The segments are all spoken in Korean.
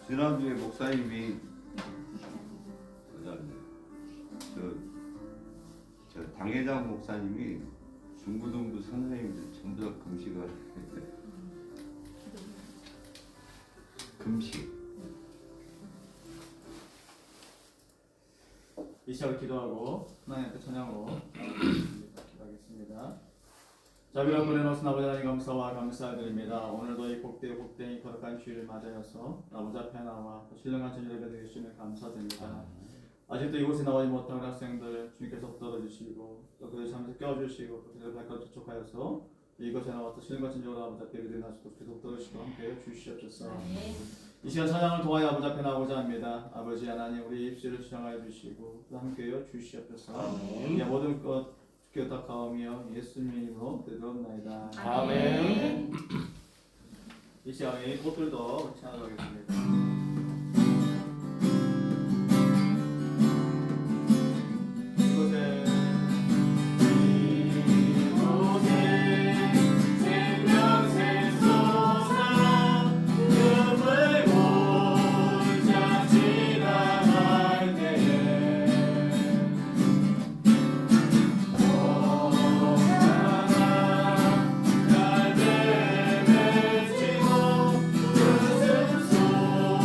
지난주에 목사님이 저 당회장 목사님이 중고등부 선생님들 전부 다 금식을 금식. 이 시작을 기도하고 하나님 앞에 찬양으로 기도하겠습니다. 자비로 보내놓으신 아버지 하나님 감사와 감사드립니다. 오늘도 이 복되이 거룩한 주일을 맞이하여서 아버지 앞에 나와 신령한 전율 예배 드리시며 감사드립니다. 아직도 이곳에 나오지 못한 학생들 주님께서 붙들어주시고 또 그들 잠에서 깨워주시고 또 그들을 발걸음 촉촉하여서 이것에 나와서 신령한 전율로 아버지 앞에 예배 드리나서도 계속 들으시고 함께 주시옵소서. 이 시간 찬양을 통하여 아버지 앞에 나오고자 합니다. 아버지 하나님 우리 입술을 주장하여 주시고 또 함께여 주시옵소서. 이 모든 것 주께 탁하오며 예수님 이름으로 기도드리옵나이다. 아멘. 이 시간에 꽃들도 찬양하겠습니다. 그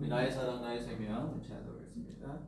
나의 사랑 나의 생명 같이 하도록 하겠습니다.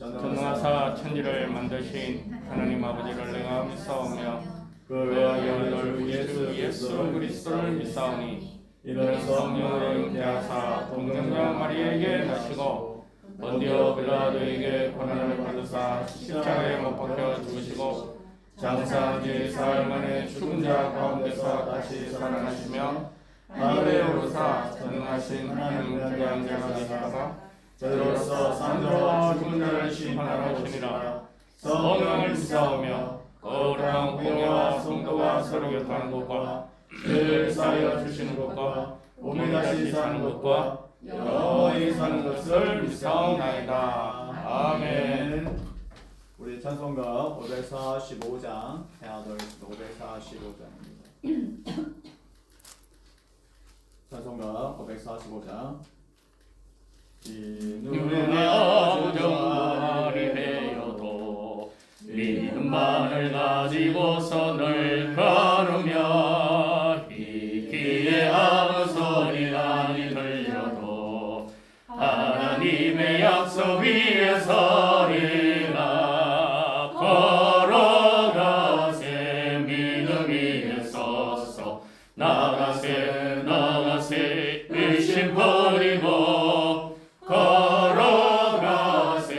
전능하사 천지를 만드신 하나님 아버지를 내가 믿사오며 그의 아들 우리 주 예수 그리스도를 믿사오니 이는 성령으로 잉태하사 동정녀 마리아에게 나시고 본디오 빌라도에게 고난을 받으사 십자가에 못 박혀 죽으시고 장사한 지 사흘 만에 죽은 자 가운데서 다시 살아나시며 하늘에 오르사 전능하신 하나님 영장자가 되시다가 저로서 산자와 죽은 자를 심판하시니라. 성령을 믿사오며 거룩한 공예와 성도가 서로 교통하는 것과 죄를 사하여 주시는 것과 몸이 다시 사는 것과 영원히 사는 것을 믿사옵나이다. 아멘. 우리 찬송가 545장 해하도록 545장입니다. 찬송가 545장 눈에 아무 정말이 되어도 믿음만을 가지고서 늘 가르며 귀에 아무 소리 아니 들려도 하나님의 약속 위에 서리라. 걸어가세 믿음 위에 서서 나가세 나가세 의심 버리고 걸어가세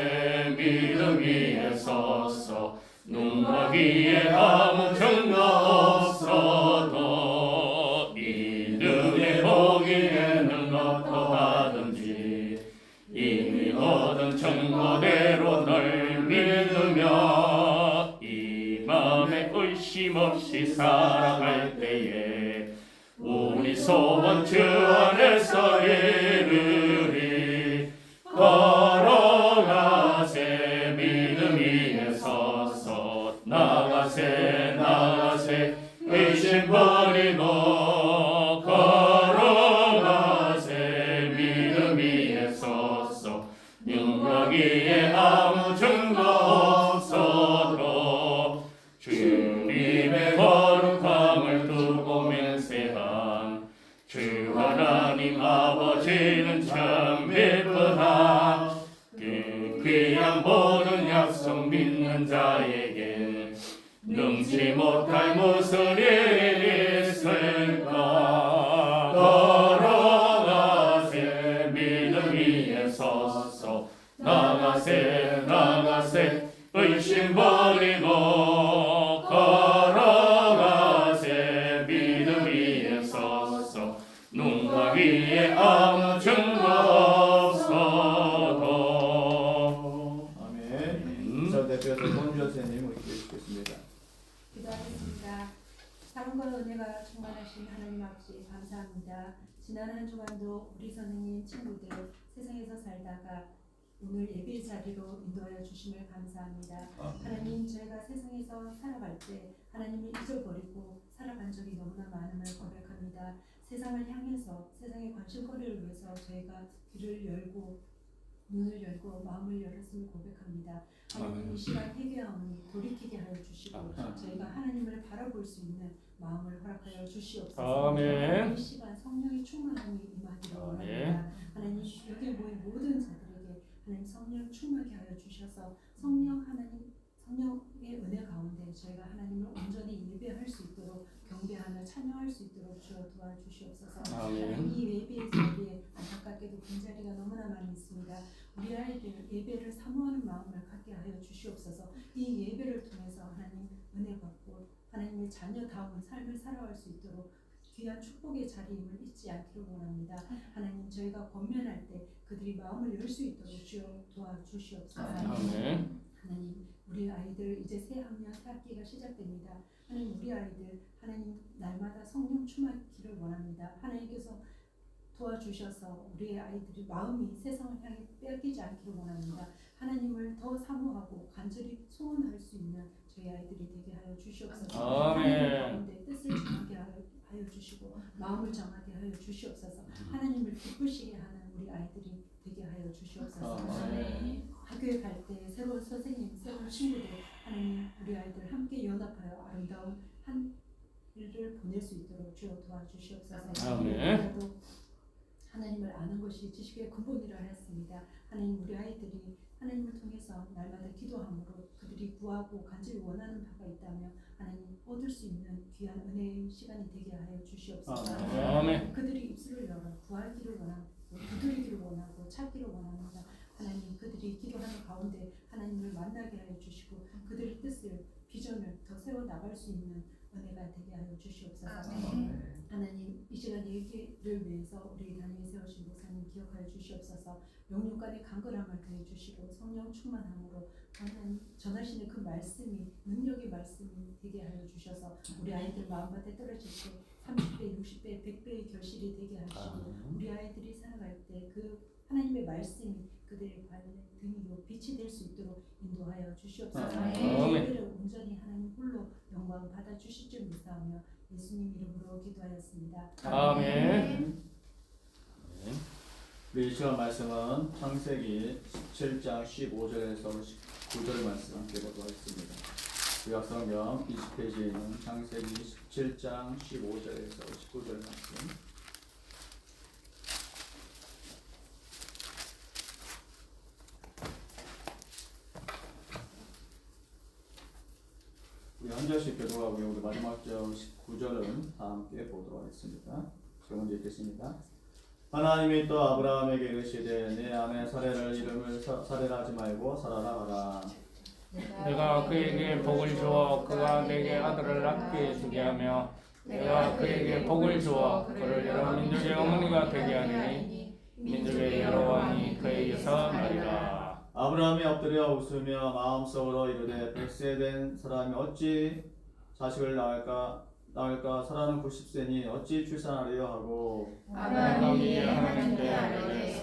믿음 위에 서서 눈과 귀에 아무 증거 없어도 이들의 보기에는 어떠하든지 이미 얻은 증거대로 널 믿으며 이 맘에 의심 없이 살아갈 때에 우리 소원 주 안에서 이르리 걸어가세 믿음 위에 서서 나가세 나가세 의심 버리고 걸어가세 믿음 위에 서서 눈과 귀에 아무 증거 없어도 주님의 거룩함을 두고 맹세한 주 하나님 아버지는 참 예쁘다. 그 귀한 모든 약속 믿는 자에겐 능치 못할 무슨 일이 있을까. 걸어가세 믿음 위에 서서 나가세 나가세 의심 버리고 걸어가세 믿음 위에 서서 눈과 귀에 아무 증거 없어도. 아멘. 자, 대표에서 손주 선생님 의견 주시겠습니다. 기도하겠습니다. 사랑과 은혜가 충만하신 하나님 아버지 감사합니다. 지난 한 주간도 우리 선생님 친구들 세상에서 살다가 오늘 예배 자리로 인도하여 주심을 감사합니다. 하나님, 저희가 세상에서 살아갈 때 하나님을 잊어버리고 살아간 적이 너무나 많음을 고백합니다. 세상을 향해서 세상의 관심거리를 위해서 저희가 귀를 열고 눈을 열고 마음을 열었음을 고백합니다. 하나님, 이 시간 회개하오니 돌이키게 하여 주시고 저희가 하나님을 바라볼 수 있는 마음을 허락하여 주시옵소서. 아멘. 이 시간 성령의 충만함이 임하기를 원합니다. 하나님, 여기 모인 모든 자들에게 하나님 성령 충만하게 하여 주셔서 성령의 은혜 가운데 저희가 하나님을 온전히 예배할 수 있도록 경배하며 찬양할 수 있도록 주여 도와주시옵소서. 아멘. 이 예배의 자리에 안타깝게도 빈자리가 너무나 많이 있습니다. 우리 아이들 예배를 사모하는 마음을 갖게 하여 주시옵소서. 이 예배를 통해서 하나님 은혜 받고 하나님의 자녀다운 삶을 살아갈 수 있도록 귀한 축복의 자리임을 잊지 않기를 원합니다. 하나님, 저희가 권면할 때 그들이 마음을 열 수 있도록 주여 도와주시옵소서. 아멘. 하나님, 우리 아이들 이제 새 학년 새 학기가 시작됩니다. 하나님, 우리 아이들 하나님 날마다 성령 충만기를 원합니다. 하나님께서 도와주셔서 우리의 아이들이 마음이 세상을 향해 빼앗기지 않기를 원합니다. 하나님을 더 사모하고 간절히 소원할 수 있는 저희 아이들이 되게 하여 주시옵소서. 아멘. 하나님 가운데 뜻을 정하게 하여 주시고 마음을 정하게 하여 주시옵소서. 하나님을 기쁘시게 하는 우리 아이들이 되게 하여 주시옵소서. 아멘. 학교에 갈 때 새로운 선생님, 새로운 친구들 하나님 우리 아이들 함께 연합하여 아름다운 한 일을 보낼 수 있도록 주여 도와주시옵소서. 아멘. 우리도 하나님을 아는 것이 지식의 근본이라 하였습니다. 하나님, 우리 아이들이 하나님을 통해서 날마다 기도함으로 그들이 구하고 간절히 원하는 바가 있다면 하나님 얻을 수 있는 귀한 은혜의 시간이 되게 하여 주시옵소서. 아멘. 그들이 입술을 열어 구하기를 원하고 두드리기를 원하고 찾기를 원합니다. 하나님, 그들이 기도하는 가운데 하나님을 만나게 하여 주시고 그들의 뜻을 비전을 더 세워 나갈 수 있는 은혜가 되게 하여 주시옵소서. 하나님, 이 시간 얘기를 위해서 우리 단위에 세우신 목사님 기억하여 주시옵소서. 영육간의 간절함을 더해 주시고 성령 충만함으로 하나님 전하시는 그 말씀이 능력의 말씀이 되게 하여 주셔서 우리 아이들 마음밭에 떨어질 때 30배, 60배, 100배의 결실이 되게 하시고 우리 아이들이 살아갈 때 그 하나님의 말씀이 그들의 발에 등이요 빛이 될 수 있도록 인도하여 주시옵소서. 예배를 온전히 하나님 홀로 영광 받아 주실 줄 믿사오며 예수님 이름으로 기도하였습니다. 아멘. 우리 이 시간 말씀은 창세기 17장 15절에서 19절 말씀 함께 보도록 하겠습니다. 구약성경 20페이지에 있는 창세기 17장 15절에서 19절 말씀. 우리 한 절씩 교도하고 우리 마지막 절 19절은 다 함께 보도록 하겠습니다. 제가 먼저 읽겠습니다. 하나님이 또 아브라함에게 이르시되 내 아내 사레를 이름을 사레라 하지 말고 사라라 하라. 내가 그에게 복을 주어 그가 내게 아들을 낳게 주게 하며 내가 그에게 복을 주어 그를 여러 민족의 어머니가 되게 하리니 민족의 여러 왕이 그에게서 나리라. 아브라함이 엎드려 웃으며 마음속으로 이르되 100세 된 사람이 어찌 자식을 낳을까 사라는 90세니 어찌 출산하리요 하고 아브라함이 하나님께 아뢰되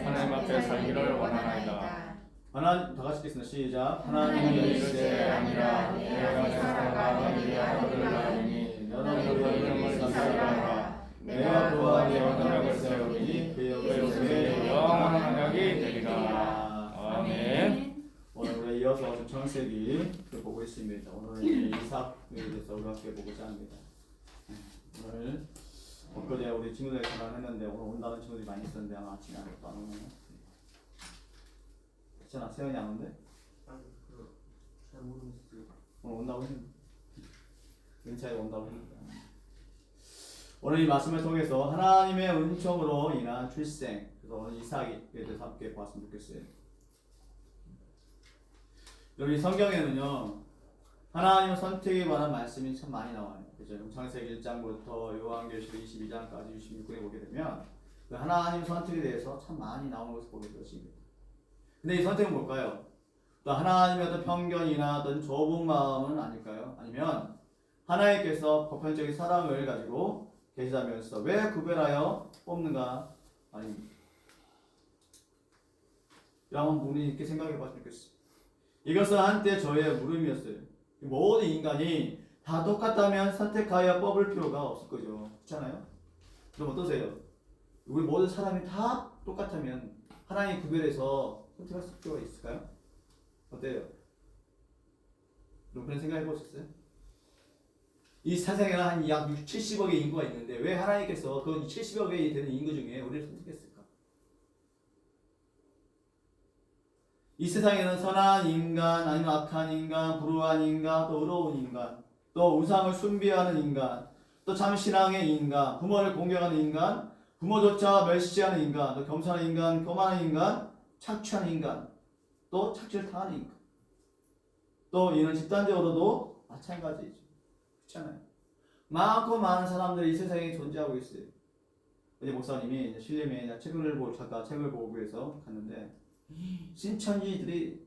하나님 앞에 살기를 원하나이다. 하나님 다 같이 읽겠습니다. 시작. 하나님이 이르시되 아니라 내가 사랑하는 네 아들을 낳으니 너는 그 이름을 사사라. 내가 그와 네 언약을 세우니 그 옆에 영원한 언약이 되리라. 아멘. 오늘 우리 이어서 좀 창세기를 보고 있습니다. 오늘 이삭에 대해서 우리가 함께 보고자 합니다. 오늘 엊그제 우리 친구들 전화했는데 오늘 온다는 친구들이 많이 있었는데 아마 아침에 안 오네요. 괜찮아, 세연이 안 온대? 잘 모르겠어요. 오늘 온다고 했는데 은차에 온다고 했는데 오늘 이 말씀을 통해서 하나님의 은총으로 인한 출생, 그래서 오늘 이삭에 대해서 함께 보았으면 좋겠어요. 여기 성경에는요 하나님의 선택에 관한 말씀이 참 많이 나와요. 그죠? 창세기 1장부터 요한계시록 22장까지 66권에 보게 되면 그 하나님 선택에 대해서 참 많이 나오는 것을 보게 되었습니다. 근데 이 선택은 뭘까요? 또 하나님의 어떤 편견이나 어떤 좁은 마음은 아닐까요? 아니면 하나님께서 보편적인 사랑을 가지고 계시다면서 왜 구별하여 뽑는가? 아닙니다. 한번 우리 이렇게 생각해 봤으면 좋겠어요. 이것은 한때 저의 물음이었어요. 모든 인간이 다 똑같다면 선택하여 뽑을 필요가 없을 거죠. 그렇잖아요? 그럼 어떠세요? 우리 모든 사람이 다 똑같다면 하나님 구별해서 선택할 필요가 있을까요? 어때요? 여러분 그런 생각 해보셨어요? 이 세상에 한 약 70억의 인구가 있는데 왜 하나님께서 그 70억이 되는 인구 중에 우리를 선택했을까? 이 세상에는 선한 인간, 아니면 악한 인간, 불우한 인간, 또 의로운 인간, 또 우상을 숭배하는 인간, 또 참신앙의 인간, 부모를 공경하는 인간, 부모조차 멸시하는 인간, 또 겸손한 인간, 교만한 인간, 착취하는 인간, 또 착취를 당하는 인간. 또 이는 집단적으로도 마찬가지죠. 그렇잖아요. 많고 많은 사람들이 이 세상에 존재하고 있어요. 어제 목사님이 신림에 책을 보고 해서 갔는데 신천지들이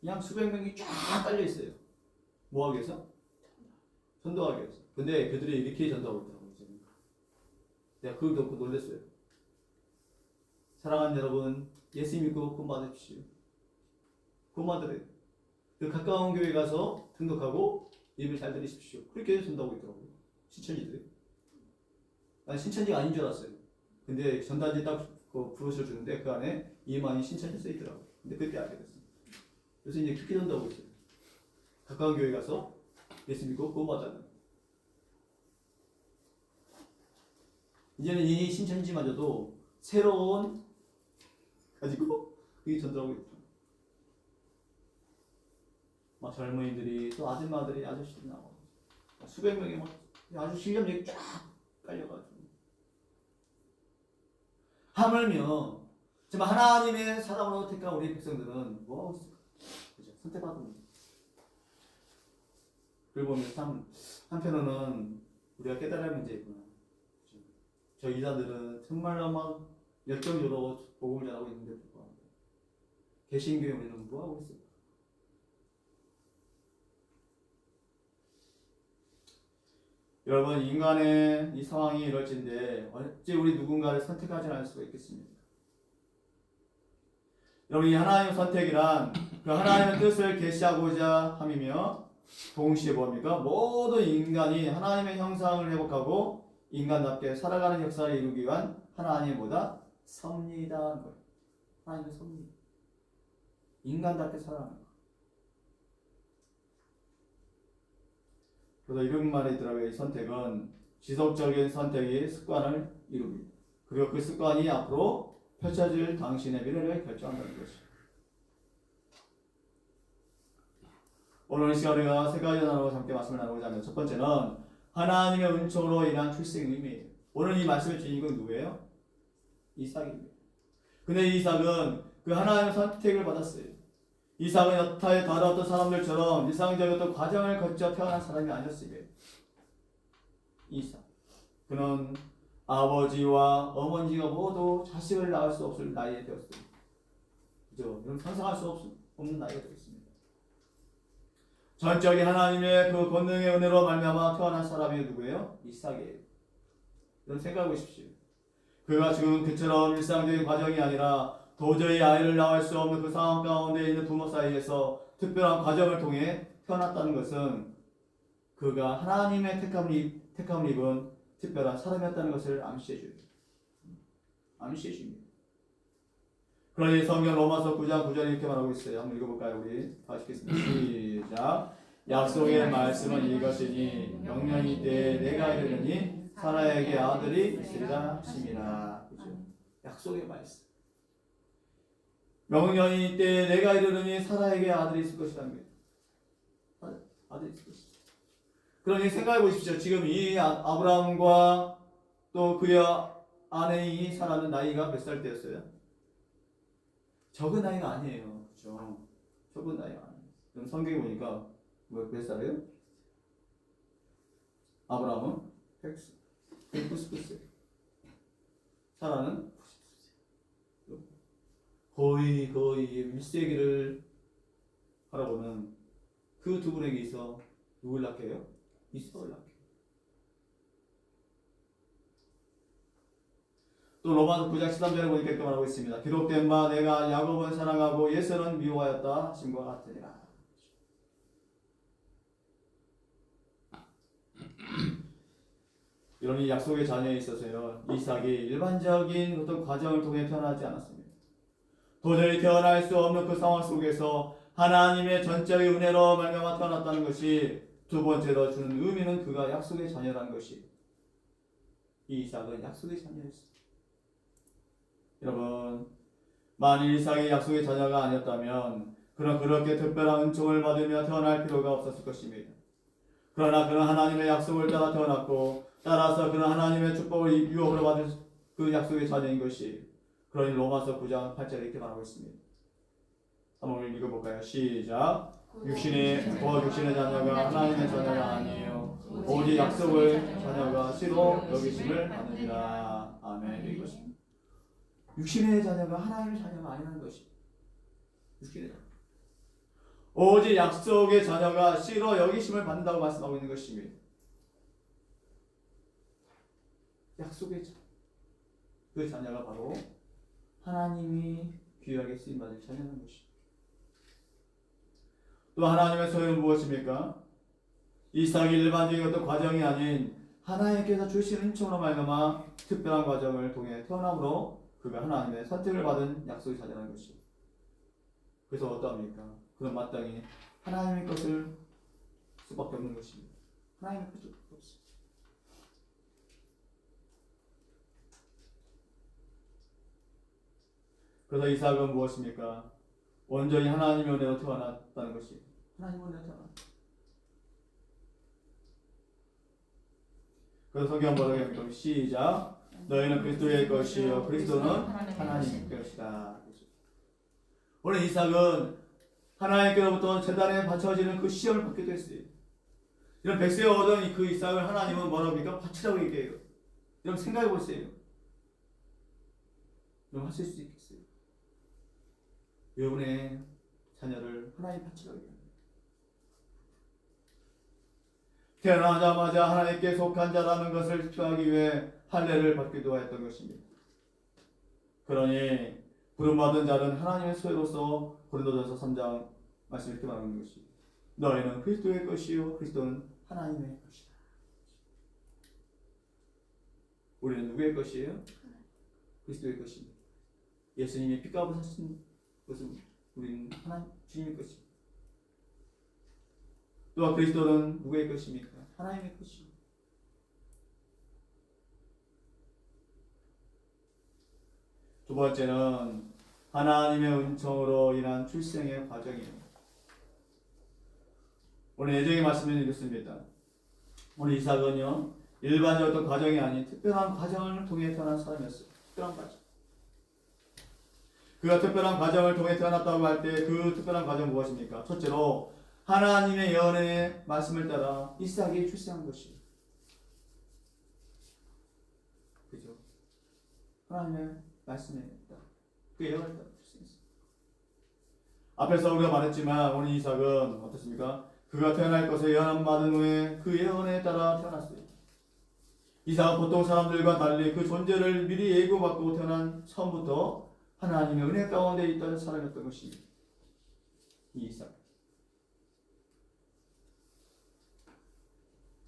그냥 수백 명이 쫙 깔려 있어요. 뭐 하기 위해서? 전도하기 위해서. 근데 그들이 이렇게 전도하고 있더라고요. 내가 그걸 듣고 놀랐어요. 사랑하는 여러분, 예수 믿고 구원 받으십시오. 구원 받으래요. 그 가까운 교회 가서 등록하고 예배 잘 드리십시오. 그렇게 전도하고 있더라고요. 신천지들이. 난 신천지가 아닌 줄 알았어요. 근데 전단지 딱 그 브로셔 주는데 그 안에 이만희 신천지 써 있더라고요. 근데 그때 알게 됐어요. 그래서 이제 그렇게 전도하고 있어요. 가까운 교회 가서 예수 믿고 구원 받아요. 이제는 이 신천지마저도 새로운 가지고 그게 전도하고 있다. 막 젊은이들이 또 아줌마들이 아저씨들이 나와 수백 명이 막 아주 실력력이 쫙 깔려가지고 하물며 정말 하나님의 사랑으로 택한 우리 백성들은 뭐 하고 있을까? 그죠? 선택받은 거죠. 그걸 보면 참 한편으로는 우리가 깨달을 문제있구나. 그죠? 저 이사들은 정말로 막 열정적으로 복음을 전하고 있는데 불구하고 개신교회 우리는 뭐 하고 있을까? 여러분 인간의 이 상황이 이럴진데 어찌 우리 누군가를 선택하지 않을 수가 있겠습니까? 여러분 이 하나님의 선택이란 그 하나님의 뜻을 계시하고자 함이며 동시에 뭡니까? 모든 인간이 하나님의 형상을 회복하고 인간답게 살아가는 역사를 이루기 위한 하나님의 뭐다? 섭리다 하는 거예요. 하나님의 섭리. 인간답게 살아가는 거. 그래서 이런 말이 있더라고요. 이 선택은 지속적인 선택이 습관을 이룹니다. 그리고 그 습관이 앞으로 펼쳐질 당신의 미래를 결정한다는 것이죠. 오늘 시간 우리가 세 가지 나누고 함께 말씀을 나누고자 합니다. 첫 번째는 하나님의 은총으로 인한 출생의 의미예요. 오늘 이 말씀을 주인 건 누구예요? 이삭입니다. 근데 이삭은 그 하나님의 선택을 받았어요. 이삭은 여타의 다른 어떤 사람들처럼 일상적인 어떤 과정을 거쳐 태어난 사람이 아니었습니다. 이삭. 그는 아버지와 어머니가 모두 자식을 낳을 수 없을 나이에 되었어요. 그죠? 이런 상상할 수 없는 나이가 되었습니다. 전적인 하나님의 그 권능의 은혜로 말미암아 태어난 사람이 누구예요? 이삭이에요. 이런 생각해 보십시오. 그가 지금 그처럼 일상적인 과정이 아니라 도저히 아이를 낳을 수 없는 그 상황 가운데 있는 부모 사이에서 특별한 과정을 통해 태어났다는 것은 그가 하나님의 택함을 입은 특별한 사람이었다는 것을 암시해 줍니다. 그러니 성경 로마서 9장 9절에 이렇게 말하고 있어요. 한번 읽어볼까요? 우리 다시 읽겠습니다. 시작. 약속의 말씀은 이것이니 영년이 때에 내가 이르느니 사라에게 아들이 있으리라 하심이라. 그죠? 약속의 말씀. 명년이 때에 내가 이르느니 사라에게 아들이 있을 것이라는 거예요. 아들이 있을 것이다. 그러니 생각해 보십시오. 지금 이 아브라함과 또 그의 아내이 사라는 나이가 몇 살 때였어요? 적은 나이가 아니에요. 그렇죠? 적은 나이가 아니에요. 그럼 성경에 보니까 몇 살이에요? 아브라함은 199세. 사라는 90세. 거의 1세기를 바라보는 그 두 분에게 있어 누굴 낳게 해요? 이삭을 낳게. 또 로마서 9장 13절에 보니까 이렇게 말하고 있습니다. 기록된 바 내가 야곱은 사랑하고 예서는 미워하였다 하심과 같으니라. 이런 이 약속의 자녀에 있어서요, 이삭이 일반적인 어떤 과정을 통해 태어나지 않았습니다. 도저히 태어날 수 없는 그 상황 속에서 하나님의 전적인 은혜로 말미암아 태어났다는 것이 두 번째로 주는 의미는 그가 약속의 자녀라는 것이. 이 이삭은 약속의 자녀였습니다. 여러분, 만일 이삭이 약속의 자녀가 아니었다면 그는 그렇게 특별한 은총을 받으며 태어날 필요가 없었을 것입니다. 그러나 그는 하나님의 약속을 따라 태어났고 따라서 그는 하나님의 축복을 유업으로 받은 그 약속의 자녀인 것이. 그러니 로마서 9장 8절에 이렇게 말하고 있습니다. 한번 읽어볼까요? 시작. 육신의 자녀가 하나님의 자녀가 아니에요. 오직 약속을 자녀가 씨로 여기심을 받느니라. 아멘. 이것입니다. 육신의 자녀가 하나님의 자녀가 아니라는 것입니다. 육신의 자녀. 오직 약속의 자녀가 씨로 여기심을 받는다고 말씀하고 있는 것입니다. 약속의 자녀. 그 자녀가 바로 하나님이 귀하게 쓰임받을 자녀라는 것입니다. 또 하나님의 소유는 무엇입니까? 이삭이 일반적인 어떤 과정이 아닌 하나님께서 주신 은총으로 말미암아 특별한 과정을 통해 태어남으로 그가 하나님의 선택을 받은 약속의 자녀라는 것이죠. 그래서 어떠합니까? 그는 마땅히 하나님의 것을 수밖에 없는 것입니다. 하나님의 것을 수밖에 없습니다. 그래서 이삭은 무엇입니까? 온전히 하나님의 은혜로 태어났다는 것이. 하나님의 은혜로 태어났다. 그래서 성경 뭐라고 합니까? 시작. 너희는 그리스도의 것이요 그리스도는 하나님의 것이다. 오늘 이삭은 하나님께로부터 제단에 바쳐지는 그 시험을 받기도 했어요. 이런 백세에 얻은 그 이삭을 하나님은 뭐라고 합니까? 바치라고 얘기해요. 여러분 생각해 보세요. 여러분 하실 수 있겠어요? 여러분의 자녀를 하나님 바치라고 얘기합니다. 태어나자마자 하나님께 속한 자라는 것을 집중하기 위해 할례를 받기도 했던 것입니다. 그러니 부름받은 자는 하나님의 소유로서 고린도전서 3장 말씀 이렇게 말하는 것이 너희는 그리스도의 것이요 그리스도는 하나님의 것이다. 우리는 누구의 것이에요? 그리스도의 것입니다. 예수님이 피값을 사신 것은 우리는 하나님 주님의 것입니다. 또한 그리스도는 누구의 것입니까? 하나님의 것입니다. 두 번째는 하나님의 은총으로 인한 출생의 과정이에요. 오늘 예정의 말씀을 읽겠습니다. 오늘 이삭은요 일반적 어떤 과정이 아닌 특별한 과정을 통해 태어난 사람이었어요. 특별한 과정. 그가 특별한 과정을 통해 태어났다고 할 때 그 특별한 과정은 무엇입니까? 첫째로 하나님의 예언의 말씀을 따라 이삭이 출생한 것이에요. 그죠? 하나님의 말씀에 따라 그 예언을 따라 출생했어요. 앞에서 우리가 말했지만 오늘 이삭은 어떻습니까? 그가 태어날 것을 예언받은 후에 그 예언에 따라 태어났어요. 이삭은 보통 사람들과 달리 그 존재를 미리 예고받고 태어난 처음부터 하나님의 은혜 가운데 있던 사람이었던 것이 이 이삭.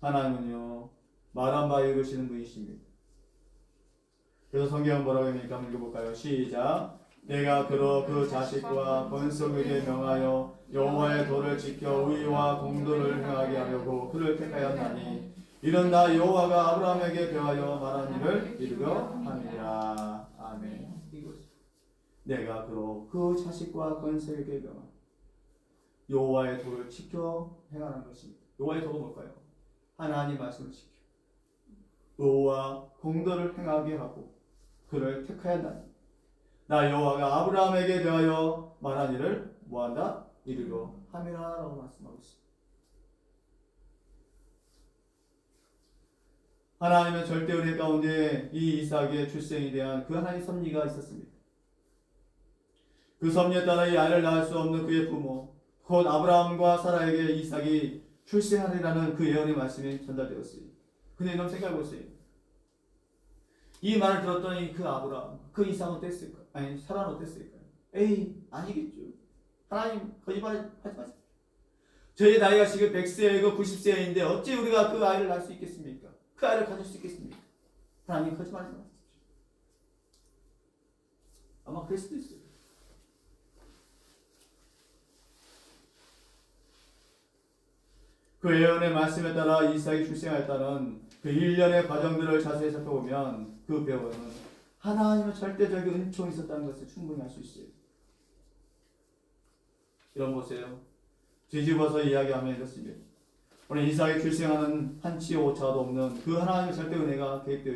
하나님은요 말한 바 이루시는 분이십니다. 그래서 성경은 뭐라고 합니까? 한번 읽어볼까요? 시작. 내가 그로 그 자식과 번성에게 명하여 여호와의 도를 지켜 의와 공도를 행하게 하려고 그를 택하였나니 이는 나 여호와가 아브라함에게 배하여 말한 일을 이루려 함이라. 아멘. 이것이 내가 그로 그 자식과 번성에게 명하여 여호와의 도를 지켜 행하는 것입니다. 여호와의 도가 뭘까요? 하나님 말씀을 지켜 의와 공도를 행하게 하고 그를 택하였나니 나 여호와가 아브라함에게 대하여 말한 일을 뭐한다? 이루려 함이라 라고 말씀하고 있습니다. 하나님의 절대 은혜 가운데 이 이삭의 출생에 대한 그 하나님의 섭리가 있었습니다. 그 섭리에 따라 이 아이를 낳을 수 없는 그의 부모 곧 아브라함과 사라에게 이삭이 출생하리라는 그 예언의 말씀이 전달되었어요. 근데 여러분 생각해보세요. 이 말을 들었더니 그 아브라함, 그 이삭은 어땠을까? 아니 사라는 어땠을까요? 에이 아니겠죠. 하나님 거짓말 하지 마세요. 저희 나이가 지금 100세이고 90세인데 어찌 우리가 그 아이를 낳을 수 있겠습니까? 그 아이를 가질 수 있겠습니까? 하나님 거짓말하지 마십시오. 아마 그럴 수도 있어요. 그 예언의 말씀에 따라 이삭이 출생했다는 그 일련의 과정들을 자세히 살펴보면 그 배우는 하나님의 절대적인 은총이 있었다는 것을 충분히 알 수 있어요. 이런 보세요. 뒤집어서 이야기하면 이렇습니다. 오늘 이삭이 출생하는 한치 오차도 없는 그 하나님의 절대 은혜가 개입되어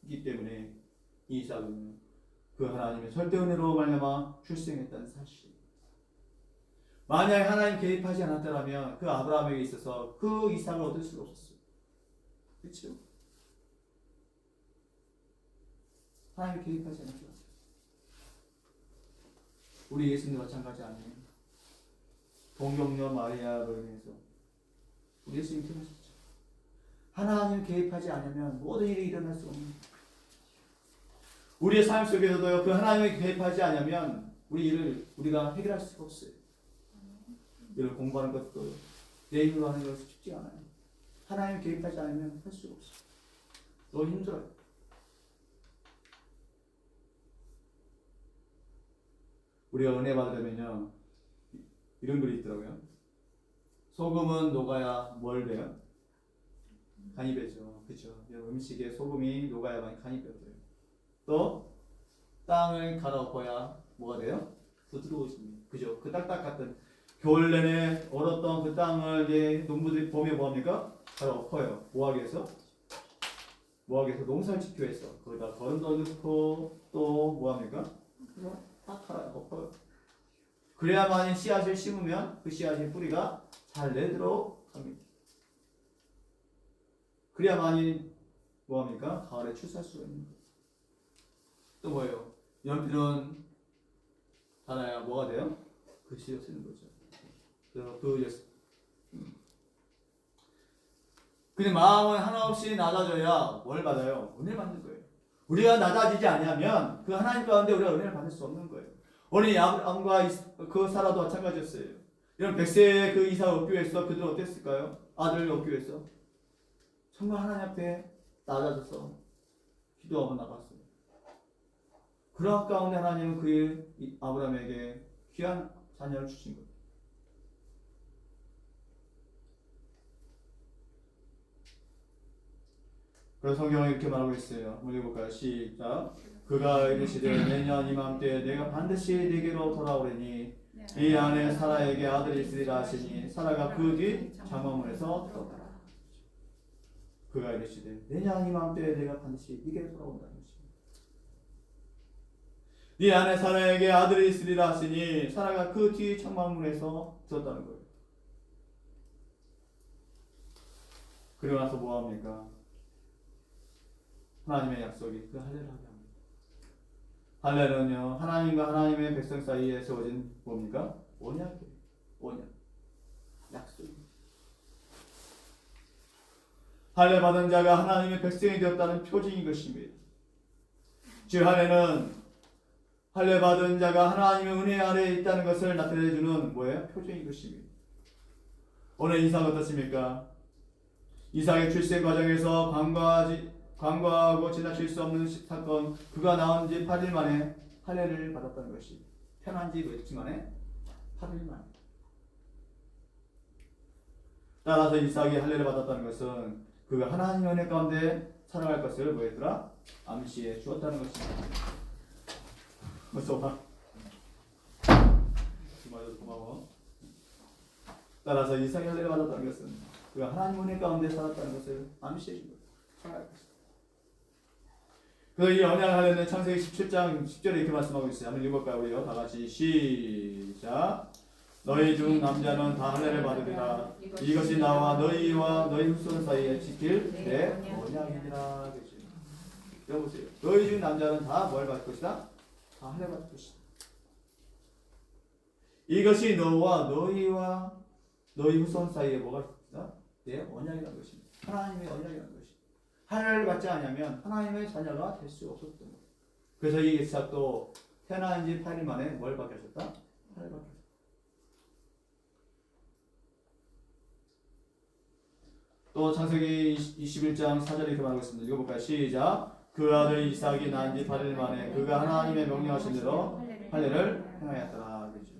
있기 때문에 이삭은 그 하나님의 절대 은혜로 말미암아 출생했다는 사실. 만약에 하나님 개입하지 않았더라면 그 아브라함에게 있어서 그 이삭을 얻을 수가 없었어요. 그렇죠? 하나님 개입하지 않았더라면 우리 예수님도 마찬가지 아니에요. 동정녀 마리아로 인해서 우리 예수님 태어나셨죠. 하나님 개입하지 않으면 모든 일이 일어날 수 없는 거예요. 우리의 삶 속에서도요 그 하나님이 개입하지 않으면 우리 일을 우리가 해결할 수가 없어요. 일을 공부하는 것도 내 힘으로 하는 것이 쉽지 않아요. 하나님 개입하지 않으면 할 수가 없어요. 너무 힘들어요. 우리가 은혜 받으려면요 이런 글이 있더라고요. 소금은 녹아야 뭘 돼요? 간이 배죠. 그렇죠? 음식에 소금이 녹아야만 간이 배어요. 또 땅을 갈아엎어야 뭐가 돼요? 부드러워집니다. 그죠? 그 딱딱 같은 겨울 내내 얼었던 그 땅을 이제 농부들이 봄에 뭐합니까? 갈아엎어요. 뭐하기 위해서? 뭐하기 위해서? 농사를 짓기 위해서. 거기다 거름도 넣고 또 뭐합니까? 딱 갈아엎어요. 그래야만 씨앗을 심으면 그 씨앗의 뿌리가 잘 내도록 합니다. 그래야만이 뭐합니까? 가을에 출사할 수가 있는 거예요. 또 뭐예요? 연필은 달아야 뭐가 돼요? 글씨를 쓰는 거죠. 그래서 근데 마음은 하나 없이 낮아져야 뭘 받아요? 은혜를 받는 거예요. 우리가 낮아지지 않으면 그 하나님 가운데 우리가 은혜를 받을 수 없는 거예요. 오늘 아브라함과 그 사라도 마찬가지였어요. 이런 100세의 그 이삭을 얻기 위해서 그들은 어땠을까요? 아들을 얻기 위해서 정말 하나님 앞에 낮아져서 기도하고 나갔어요. 그런 가운데 하나님은 그의 아브라함에게 귀한 자녀를 주신 거예요. 그래서 성경은 이렇게 말하고 있어요. 한번 읽어볼까요? 시작. 그가 이르시되 내년 이맘때 내가 반드시 네게로 돌아오리니 이 안에 사라에게 아들이 있으리라 하시니 사라가 그 뒤 장막문에서 들어가라. 그가 이르시되 내 양이 맘때에 내가 반드시 네게 돌아온다는 것입니다. 네 안에 사라에게 아들이 있으리라 하시니 사라가 그 뒤 장막문에서 들었다는 거예요. 그리고 나서 뭐합니까? 하나님의 약속이 그 할례를 하게 합니다. 할례는요 하나님과 하나님의 백성 사이에 세워진 뭡니까? 언약이에요. 언약, 약속입니다. 할례 받은 자가 하나님의 백성이 되었다는 표징인 것입니다. 즉 할례는 할례 받은 자가 하나님의 은혜 아래에 있다는 것을 나타내주는 뭐예요? 표징인 것입니다. 오늘 이삭 어떻습니까? 이삭의 출생 과정에서 간과하고 지나칠 수 없는 사건, 그가 낳은 지 8일 만에 할례를 받았다는 것이 태어난 지 며칠 만에? 8일 만에. 따라서 이삭이 할례를 받았다는 것은 그가 하나님의 은혜 가운데 살아갈 것을 뭐했더라? 암시해 주었다는 것입니다. 무서워. 주말도 고마워. 따라서 이삭이 할례를 받았다는 것은 그가 하나님 은혜 가운데 살았다는 것을 암시해 준 거예요. 살아갈 것이다. 그래서 이 언약 할례는 창세기 17장 10절에 이렇게 말씀하고 있어요. 한번 읽어볼까요? 우리요. 다 같이 시작. 너희 중 남자는 다 할례를 받으리라. 이것이 나와 너희와 너희 후손 사이에 지킬 내 언약이니라. 여보세요. 너희 중 남자는 다 뭘 받을 것이다? 다 할례 받을 것이다. 이것이 너와 너희와 너희 후손 사이에 뭐가 있다? 내 언약이라는 것입니다. 하나님의 언약이라는 것입니다. 할례를 받지 않으면 하나님의 자녀가 될 수 없었던 거예요. 그래서 이 이삭도 태어난 지 8일 만에 뭘 받게 하셨다? 할례를 받게 하셨다. 또 창세기 21장 4절에 이렇게 말하고 있습니다. 읽어볼까요? 시작. 그 아들 이삭이 난 지 8일 만에 그가 하나님의 명령하신 대로 할례를 행하였더라. 그렇죠.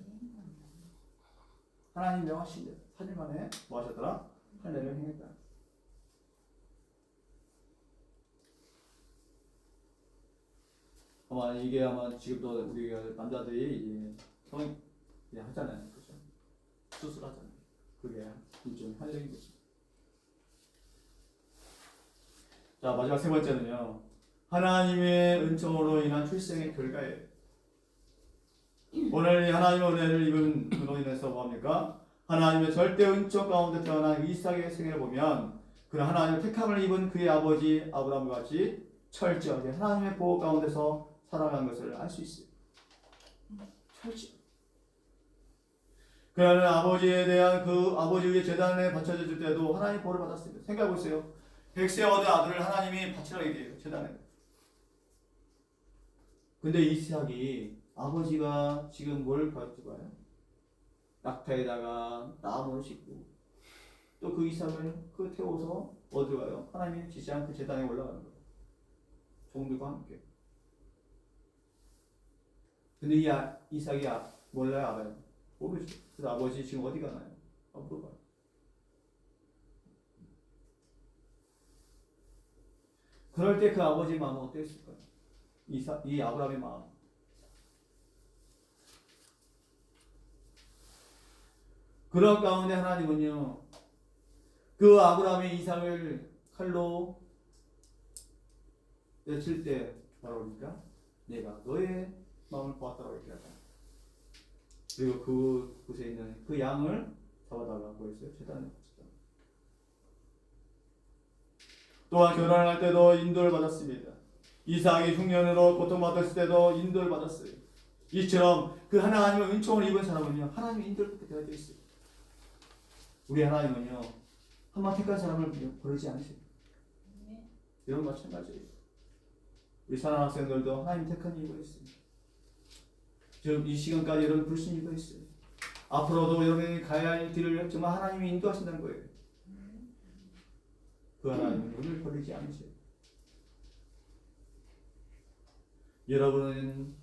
하나님 명하신 대로 8일 만에 뭐 하셨더라? 할례를 행했다. 아마 이게 아마 지금도 우리가 남자들이 성형 하잖아요. 그죠? 수술하잖아요. 그게 일종의 할례인 거죠. 자, 마지막 세 번째는요. 하나님의 은총으로 인한 출생의 결과예요. 오늘 이 하나님의 은혜를 입은 그로 인해서 뭐합니까? 하나님의 절대 은총 가운데 태어난 이삭의 생애를 보면 그는 하나님의 택함을 입은 그의 아버지 아브라함과 같이 철저하게 하나님의 보호 가운데서 살아간 것을 알 수 있어요. 철저하게. 그는 아버지에 대한 그 아버지 위에 제단에 바쳐져 줄 때도 하나님 보호를 받았습니다. 생각해보세요. 100세 얻은 아들을 하나님이 바치라게 돼요. 제단에. 근데 이삭이 아버지가 지금 뭘 가지고 와요? 낙타에다가 나무를 싣고 또 그 이삭을 태워서 어디로 가요? 하나님이 지시한 그 제단에 올라가는 거예요. 종들과 함께. 근데 이 이삭이 몰라요? 알아요? 모르죠. 그래서 아버지 지금 어디 가나요? 물어봐요. 그럴 때 그 아버지의 마음은 어땠을까요? 이 아브라함의 마음. 그런 가운데 하나님은요, 그 아브라함의 이삭을 칼로 칠 때 바로 그러니까 내가 너의 마음을 보았다고 얘기하다. 그리고 그곳에 있는 그 양을 잡아다가 뭐였어요? 제단에 바쳤다. 또한 결혼할 때도 인도를 받았습니다. 이삭이 흉년으로 고통받았을 때도 인도를 받았어요. 이처럼 그 하나님의 은총을 입은 사람은요, 하나님의 인도를 받게 되어 있어요. 우리 하나님은요, 한번 택한 사람을 버리지 않으세요. 이런 마찬가지예요. 우리 사랑하는 학생들도 하나님 택한 이유가 있습니다. 지금 이 시간까지 여러분 부르신 이유가 있어요. 앞으로도 여러분이 가야 할 길을 정말 하나님이 인도하신다는 거예요. 그 하나님은 우리를 버리지 않으세요. 여러분은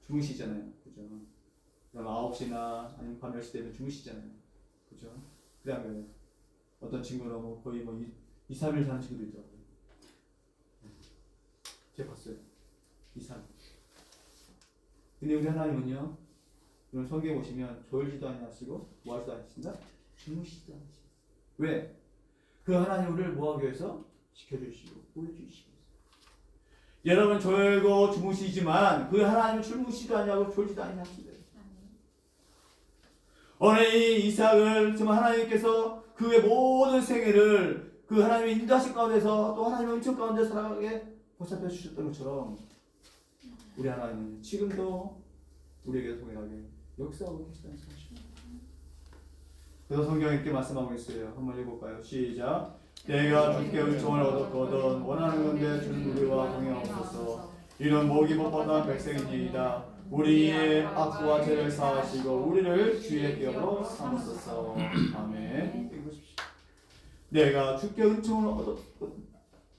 주무시잖아요. 그죠? 그럼 9시나 아니면 밤 10시 되면 주무시잖아요. 그죠? 그 다음에 어떤 친구는 뭐 거의 2, 3일 자는 친구도 있더라고요. 제가 봤어요. 2, 3일. 근데 우리 하나님은요, 그럼 성경에 보시면 졸지도 아니하시고 뭐하지도 않으신다? 주무시지도 않으신다. 왜? 그 하나님 우리를 뭐하기 위해서? 지켜주시고 보여주시고. 여러분 졸고 주무시지만 그 하나님은 주무시지도 아니하고 졸지도 아니하신다. 오늘 이 이삭을 정말 하나님께서 그의 모든 생애를 그 하나님의 인도하신 가운데서 또 하나님의 은총 가운데 살아가게 보살펴 주셨던 것처럼 우리 하나님은 지금도 우리에게 동일하게 역사하고 계시다는 사실입니다. 그래서 성경에 이렇게 말씀하고 있어요. 한번 읽어볼까요? 시작. 내가 주께 은총을 얻었거든 원하는 건데 주는 우리와 동행하옵소서. 이는 목이 못 받아 백성이니이다. 우리의 악과 죄를 사하시고 우리를 주의 기업으로 삼으소서. 아멘. 읽으십시오. 내가 주께 은총을 얻었거든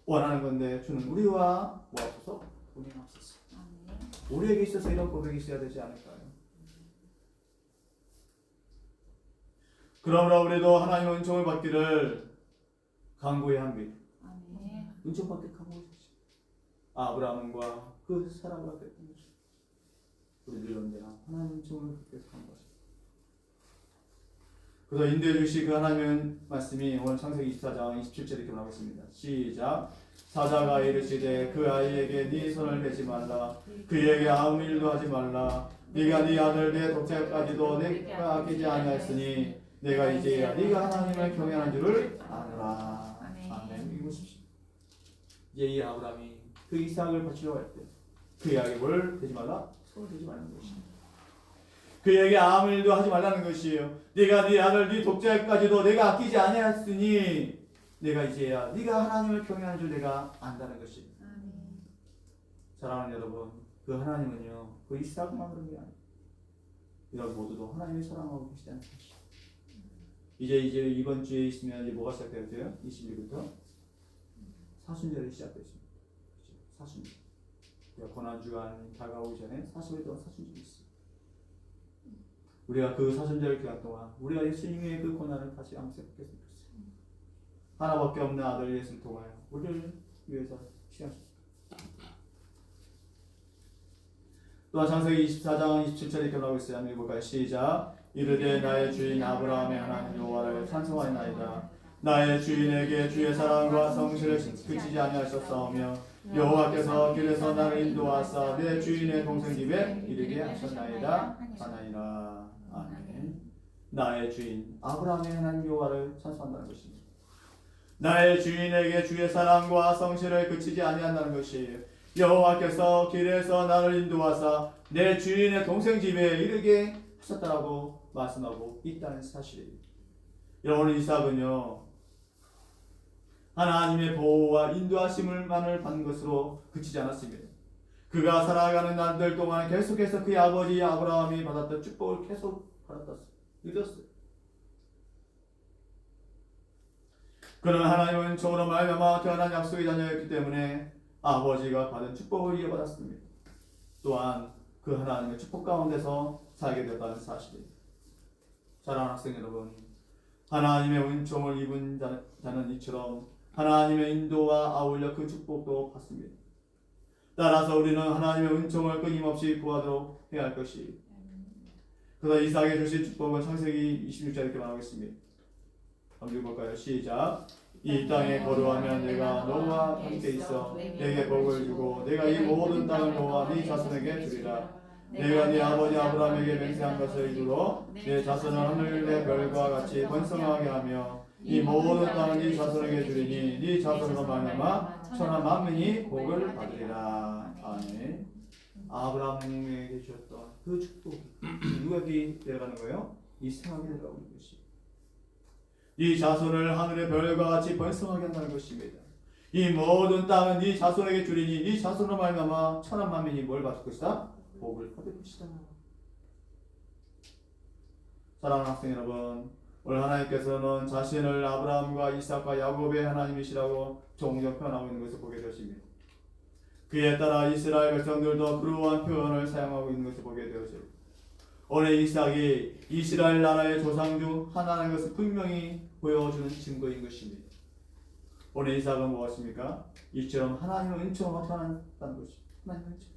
원하는 건데 주는 우리와 뭐하소서? 동행하옵소서. 우리에게 있어서 이런 고백이 있어야 되지 않을까요? 그러므로 우리도 하나님의 은총을 받기를 간구해야 합니다. 은총 받기 간구하십시오. 아브라함과 그 사람과 그랬던 것입니다. 우리들 언제나 하나님의 은총을 받기 위해서 간구하십시오. 그래서 인도해 주신 그 하나님의 말씀이 오늘 창세기 24장 27절에 이렇게 나오고 있습니다. 시작. 사자가 이르시되 그 아이에게 네 손을 대지 말라. 그에게 아무 일도 하지 말라. 네가 네 아들 내 독자까지도 내가 아끼지 아니하였으니 내가 이제야 네가 하나님을 경외하는 줄을 아노라. 아멘. 읽으십시오. 이제 이 아브라함이 그 이삭을 바치려고 할 때 그에게 뭘 대지 말라? 손을 대지 말라는 것입니다. 그에게 아무 일도 하지 말라는 것이에요. 네가 네 아들 네 독자까지도 내가 아끼지 아니하였으니 내가 이제야 네가 하나님을 경외하는 줄 내가 안다는 것입니다. 사랑하는 여러분, 그 하나님은요 그 이삭만 그런 게 아니에요. 여러분 모두도 하나님을 사랑하고 계시다는 사실. 이제 이번 주에 있으면 이제 뭐가 시작되었죠? 20일부터 사순절이 시작됐습니다. 사순절. 고난주간 다가오기 전에 40일 동안 사순절이 있어요. 우리가 그 사순절 기간 동안 우리가 예수님의 그 고난을 다시 암세했으면 좋겠어요. 하나밖에 없는 아들 예수를 통하여 우리를 위해서 희생하셨습니다. 또한 창세기 24장 27절에 이렇게 나오고 있어요. 한번 읽어볼까요? 시작. 이르되 나의 주인 아브라함의 하나님 여호와를 찬송하나이다. 나의 주인에게 주의 사랑과 성실을 그치지 아니하셨사오며 여호와께서 길에서 나를 인도하사 내 주인의 동생 집에 이르게 하셨나이다 하나이라. 아멘. 나의 주인 아브라함의 하나님 여호와를 찬송한다는 것입니다. 나의 주인에게 주의 사랑과 성실을 그치지 아니한다는 것이에요. 여호와께서 길에서 나를 인도하사 내 주인의 동생 집에 이르게 하셨다라고 말씀하고 있다는 사실이에요. 여러분 이삭은요 하나님의 보호와 인도하심을만을 받는 것으로 그치지 않았습니다. 그가 살아가는 날들 동안 계속해서 그의 아버지 아브라함이 받았던 축복을 계속 받았어요. 믿었어요. 그는 하나님의 은총으로 말미암아 태어난 약속의 자녀였기 때문에 아버지가 받은 축복을 이어받았습니다. 또한 그 하나님의 축복 가운데서 살게 되었다는 사실입니다. 사랑하는 학생 여러분, 하나님의 은총을 입은 자는 이처럼 하나님의 인도와 아울러 그 축복도 받습니다. 따라서 우리는 하나님의 은총을 끊임없이 구하도록 해야 할 것이. 그래서 이삭에게 주신 축복은 창세기 26절에 이렇게 말하겠습니다. 한번 읽어볼까요? 시작. 이 땅에 거류하면 내가 너와 함께 있어 내게 복을 주고 내가 이 모든 땅을 너와 네 자손에게 주리라. 내가 네 아버지 아브라함에게 맹세한 것을 이루어 내 자손을 하늘의 별과 같이 번성하게 하며 이 모든 땅을 네 자손에게 주리니 네 자손으로 말미암아 천하 만민이 복을 받으리라. 아멘. 아브라함에게 주셨던 그 축복이 누구에게 내려가는 거예요? 이삭에게 내려가는 것이. 이 자손을 하늘의 별과 같이 번성하게 한다는 것입니다. 이 모든 땅은 네 자손에게 주리니 네 자손으로 말미암아 천하 만민이 뭘 받을 것이다? 복을 받을 것이다. 사랑하는 학생 여러분, 오늘 하나님께서는 자신을 아브라함과 이삭과 야곱의 하나님이시라고 종종 표현하고 있는 것을 보게 되십니다. 그에 따라 이스라엘 백성들도 그러한 표현을 사용하고 있는 것을 보게 되어집니다. 오늘 이삭이 이스라엘 나라의 조상 중 하나라는 것을 분명히 보여주는 증거인 것입니다. 오늘 이삭은 무엇입니까? 이처럼 하나님의 은총을 나타낸다는 것입니다. 하나님의 은총.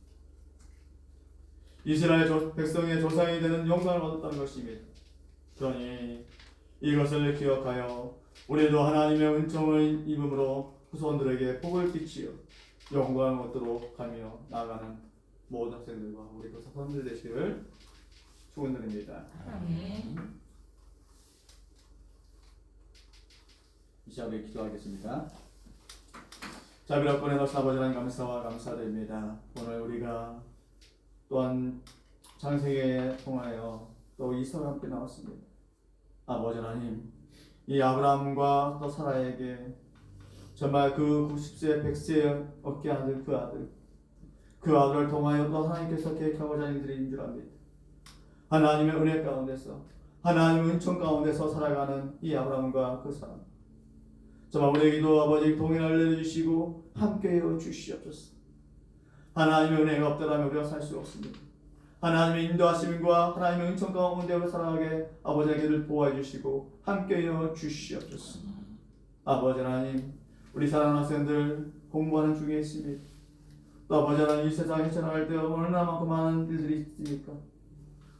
이스라엘 백성의 조상이 되는 영광을 얻었다는 것입니다. 그러니 이것을 기억하여 우리도 하나님의 은총을 입음으로 후손들에게 복을 끼치어 영광을 얻도록 하며 나아가는 모든 학생들과 우리 그 사람들 되시기를 축원드립니다. 이 시간에 기도하겠습니다. 자비롭고 은혜로우신 아버지 하나님 감사와 감사드립니다. 오늘 우리가 또한 창세기에 통하여 또 이삭과 함께 나왔습니다. 아버지 하나님, 이 아브라함과 또 사라에게 정말 그 90세 100세에 얻게 하는 그 아들을 통하여 또 하나님께서 계획하고자 하는 일들인 줄 압니다. 하나님의 은혜 가운데서 하나님의 은총 가운데서 살아가는 이 아브라함과 그 사람, 정말 우리에게도 아버지 동행을 내려주시고 함께하여 주시옵소서. 하나님의 은혜가 없더라면 우리가 살 수 없습니다. 하나님의 인도하심과 하나님의 은총 가운데 우리 살아가게 아버지의 길을 보호해 주시고 함께하여 주시옵소서. 아버지 하나님, 우리 사랑하는 학생들 공부하는 중에 있습니다. 또 아버지 하나님, 이 세상에 헤쳐나갈 때 얼마나 많고 많은 일들이 있습니까?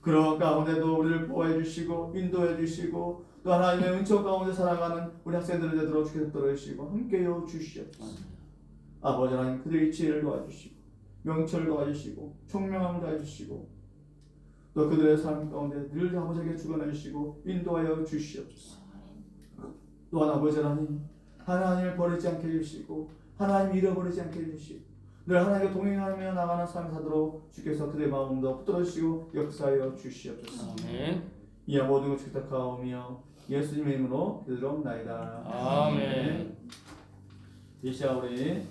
그런 가운데도 우리를 보호해 주시고 인도해 주시고 또 하나님의 은총 가운데 살아가는 우리 학생들을 되도록 주께서 들어주시고 함께하여 주시옵소서. 아버지 하나님, 그들의 지혜를 도와주시고 명철을 도와주시고 총명함을 도와주시고 또 그들의 삶 가운데 늘 아버지에게 주관해 주시고 인도하여 주시옵소서. 또한 아버지 하나님, 하나님을 버리지 않게 해주시고 하나님 잃어버리지 않게 해주시고 늘 하나님과 동행하며 나가는 삶을 사도록 주께서 그들의 마음도 붙들어 주시고 역사하여 주시옵소서. 아멘. 이 모든 것을 부탁하오며 예수님의 이름으로 기도드리옵나이다. 아멘. 이 시간 우리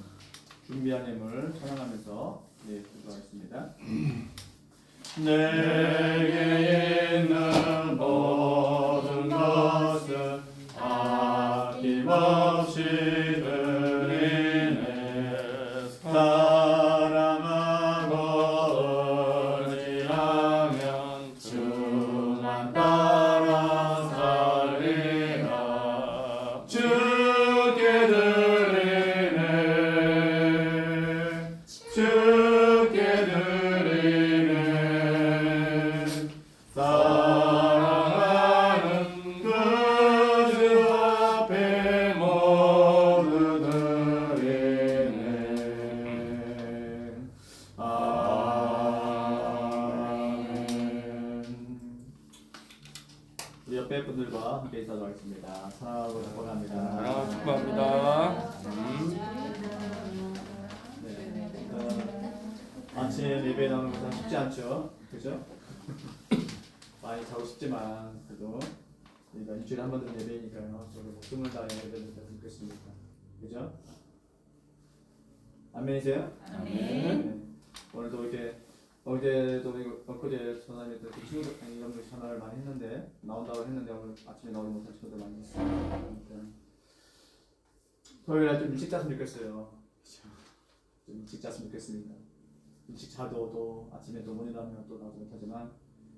준비한 예물 찬양하면서 기도하겠습니다. 내게 있는 모든 것을 아낌없이 드리네. 사랑하고 의지하면 주만 따라 살리라. 주께 드리네. 주께 드리네. 사랑하는 그 주 앞에 모두 드리네. 아멘. 우리 옆에 분들과 함께 인사하도록 하겠습니다. 사랑하고 축복합니다. 사랑하고 축복합니다. 아침에 예배 나오는 것은 쉽지 않죠, 그죠? 많이 자고 싶지만 그래도 우리가 일주일에 한 번 드는 예배니까요. 저도 목숨을 다해 예배를 드리겠습니다, 그죠? 아멘이세요? 아멘. 네. 오늘도 이렇게 어제도 엊그제 전화했던 그 친구들 이런 거 전화를 많이 했는데 나온다고 했는데 오늘 아침에 나오지 못한 친구들 많이 있어요. 아무튼 토요일에 좀 일찍 잤으면 좋겠어요. 좀 일찍 잤으면 좋겠습니다. 일찍 자도 또 아침에 또 못 일어나면 또 나오지 못하지만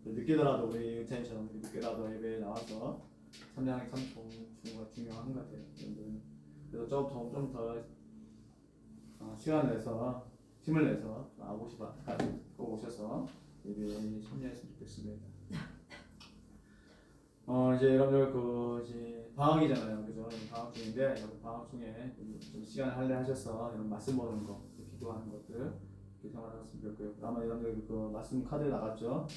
늦게더라도 우리 은찬이처럼 늦게라도 예배에 나와서 참여하는 게 참 중요한 것 같아요. 그래서 좀 더 시간을 내서 힘을 내서 9시 반까지 꼭 오셔서 예배에 참여했으면 좋겠습니다. 이제 여러분들 이제 방학이잖아요, 그죠? 방학 중인데 방학 중에 좀 시간을 할애하셔서 이런 말씀 보는 거, 기도하는 것들 생활하셨으면 좋겠고요. 아마 여러분들 그 말씀 카드 나갔죠?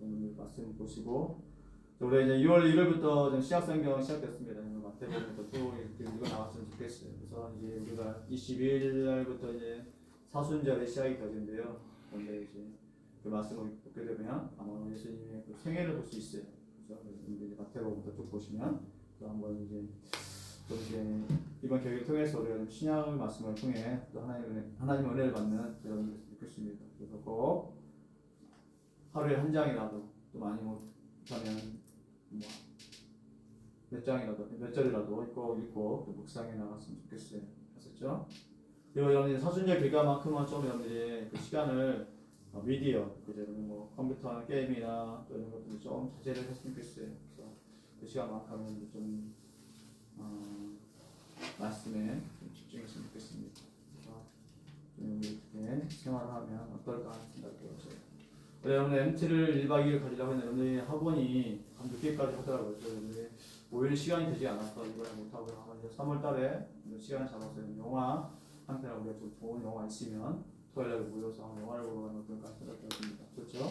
여러분들 말씀 보시고 올해 이제 6월 1일부터 시학성경 시작됐습니다. 마태복음부터 쭉 읽어 나왔으면 좋겠어요. 그래서 이제 우리가 22일 날부터 이제 사순절의 시작이 되는데요. 그런데 이제 그 말씀을 보게 되면 아마 예수님의 그 생애를 볼 수 있어요. 그래서 이제 마태복음부터 쭉 보시면 또 한번 이제 또 이제 이번 계획을 통해서 우리가 좀 신약 말씀을 통해 또 하나님의 은혜를 받는 여러분들 좋겠습니다. 그래서 꼭 하루에 한 장이라도 또 많이 못하면 몇 장이라도 몇 절이라도 읽고 또 묵상해 나갔으면 좋겠어요. 아셨죠? 그리고 여러분들 사순절 길가만큼은 좀 여러분들이 그 시간을 미디어, 그죠? 컴퓨터나 게임이나 또 이런 것들 좀 자제를 했으면 좋겠어요. 그래서 그 시간만큼은 좀 말씀에 좀 집중했으면 좋겠습니다. 그래서 좀 이렇게 생활을 하면 어떨까 하는 생각이 들어요. 여러분 MT를 1박 2일 가지려고 했는데 여러분들이 학원이 밤 늦게까지 하더라고요. 그래서 5일 시간이 되지 않아서 이번에 못하고요. 이제 3월 달에 시간을 잡았어요. 영화 한 편하고 우리가 좀 좋은 영화 있으면 토요일에 모여서 영화를 보러 가는 어떨까 생각해봅니다. 좋죠?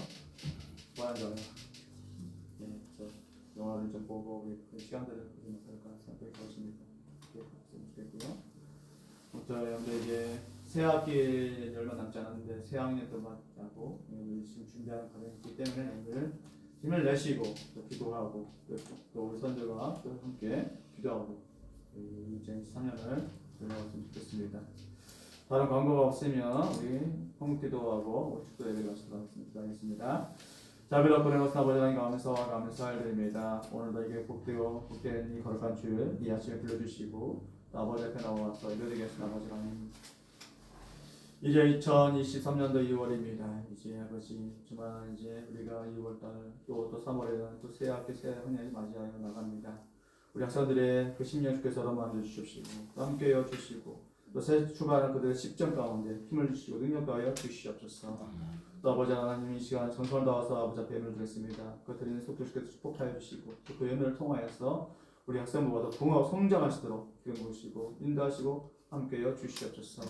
좋아요. 예, 그래서 영화를 좀 보고 우리 그 시간들을 보면 어떨까 생각해보십니다. 그렇게 했으면 좋겠고요. 아무튼 여러분들 이제 새 학기 얼마 남지 않았는데 새 학년도 맞고 열심히 준비하는 과정이 있기 때문에 여러분들 힘을 내시고 또 기도하고 또 우리 선들과 또 함께 기도하고 2023년을 보내왔으면 좋겠습니다. 다른 광고가 없으면 우리 통기도하고 축도 예배 가시도록 하겠습니다. 자비롭고 은혜로우신 아버지 하나님 감사드립니다. 오늘도 이게 복되고 복된 이 거룩한 주일 이 아침에 불러주시고 또 아버지 앞에 나와서 예배드리겠습니다. 아버지 하나님 이제 2023년도 2월입니다. 이제 아버지 주말 이제 우리가 2월달 또 3월에는 또 새 학기 새 학년이 맞이하여 나갑니다. 우리 학생들의 그 10년 주께서 만져 주십시고 또 함께여 주시고 또 새 출발하는 그들의 십전 가운데 힘을 주시고 능력 가하여 주시옵소서. 또 아버지 하나님 이 시간 정성을 다해서 아버지 앞에 예배를 드렸습니다. 그들의 속도 주께서 축복하여 주시고 또 그 예배를 통하여서 우리 학생부가 더 풍성하고 성장하시도록 기름 부으시고 인도하시고 함께여 주시옵소서.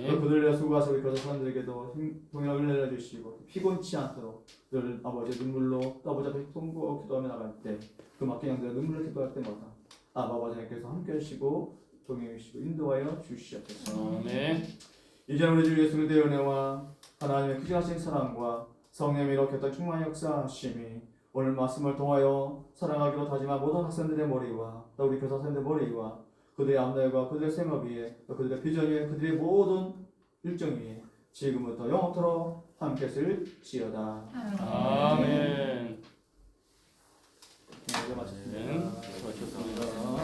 또 그들을 위해 수고하시고 우리 교사선들에게도 동일한 은혜를 주시고 피곤치 않도록 늘 아버지 눈물로 또 아버지 앞에 통보하고 기도하며 나갈 때 그 맡긴 양들의 눈물로 기도할 때마다 아버지 하나님께서 함께 하시고 동행해 주시고 인도하여 주시옵소서. 이제 우리 주 예수 그리스도의 은혜와 하나님의 크신하신 사랑과 성령의 이렇게 또 충만한 역사하심이 오늘 말씀을 통하여 사랑하기로 다짐한 모든 학생들의 머리와 또 우리 교사선생님의 머리와 그들의 앞날과 그들의 생업 위에 또 그들의 비전 위에 그들의 모든 일정 위에 지금부터 영원토록 함께 쓸지어다. 아멘. 네, 이제 마쳤습니다. 수고하셨습니다.